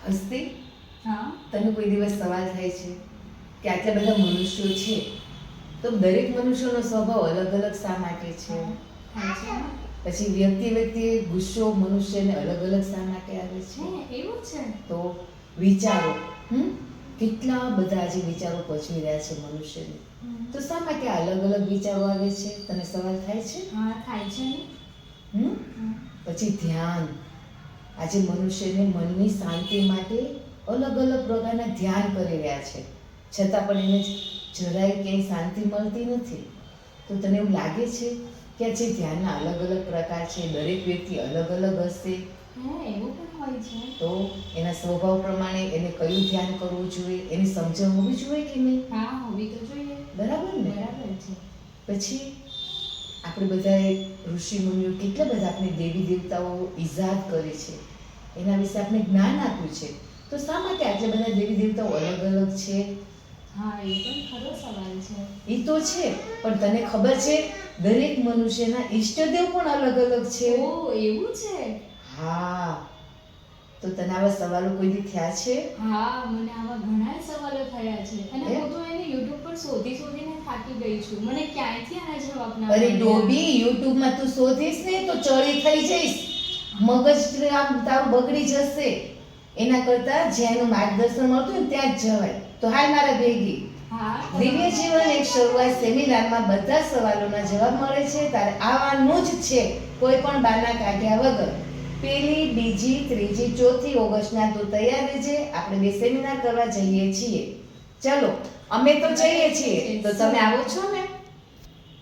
હસ્તી, હા તને કોઈ દિવસ સવાલ થાય છે કે આટલા બધા મનુષ્યો છે તો દરેક મનુષ્યનો સ્વભાવ અલગ અલગ શા માટે છે? થાય છે ને? પછી વ્યક્તિએ ગુસ્સો મનુષ્યને અલગ અલગ શા માટે આવે છે? એવું છે? તો વિચારો, કેટલા બધા આજે વિચારો પહોંચી રહ્યા છે મનુષ્યને, તો શા માટે અલગ અલગ વિચારો આવે છે? તને સવાલ થાય છે? હા થાય છે ને. પછી ધ્યાન, આજે મનુષ્યને મનની શાંતિ માટે અલગ અલગ પ્રકારના ધ્યાન કરી રહ્યા છે, છતાં પણ એને જરાય ક્યાંય શાંતિ મળતી નથી. તો તને એવું લાગે છે કે આ જે ધ્યાનના અલગ અલગ પ્રકાર છે, દરેક વ્યક્તિ અલગ અલગ હશે? એવું પણ હોય છે? તો એના સ્વભાવ પ્રમાણે એને કયું ધ્યાન કરવું જોઈએ એની સમજણ હોવી જોઈએ કે નહીં? હા હોવી તો જોઈએ. બરાબર ને? બરાબર છે. પછી આપણે બધાએ ઋષિ મુનિઓ કેટલા બધા આપણે દેવી દેવતાઓ ઈજાદ કરી છે, એના વિશે આપણે જ્ઞાન આપ્યું છે, તો શા માટે આટલા બધા દેવી દેવતાઓ અલગ અલગ છે? હા એ પણ ખરો સવાલ છે. એ તો છે, પણ તને ખબર છે દરેક મનુષ્યના ઈષ્ટદેવ પણ અલગ અલગ છે? ઓહ એવું છે? હા. તો તને આવા સવાલો કોઈ દી થયા છે? હા મને આવા ઘણા સવાલો થયા છે, અને હું તો એને YouTube પર શોધીને થાકી ગઈ છું. મને ક્યાંયથી આના જવાબ ના અરે મળે. ડોબી, યુટ્યુબમાં તું શોધીશ ને તો ચડી થઈ જઈશ, મગજ આમ તારું બગડી જશે. એના કરતા જ્યાંનું માર્ગદર્શન મળતું હોય ને ત્યાં જ જવાય. તો હાલ મારા ભેગી હા દિવ્ય જીવન એક શરૂઆત સેમિનારમાં બધા સવાલોના જવાબ મળે છે. તારે આવવાનું જ છે, કોઈ પણ બાના કાઢ્યા વગર. 1લી, 2જી, 3જી, 4થી ઓગસ્ટના તું તૈયાર રહેજે. આપણે બે સેમિનાર કરવા જઈએ છીએ. ચલો, અમે તો જઈએ છીએ, તો તમે આવો છો ને?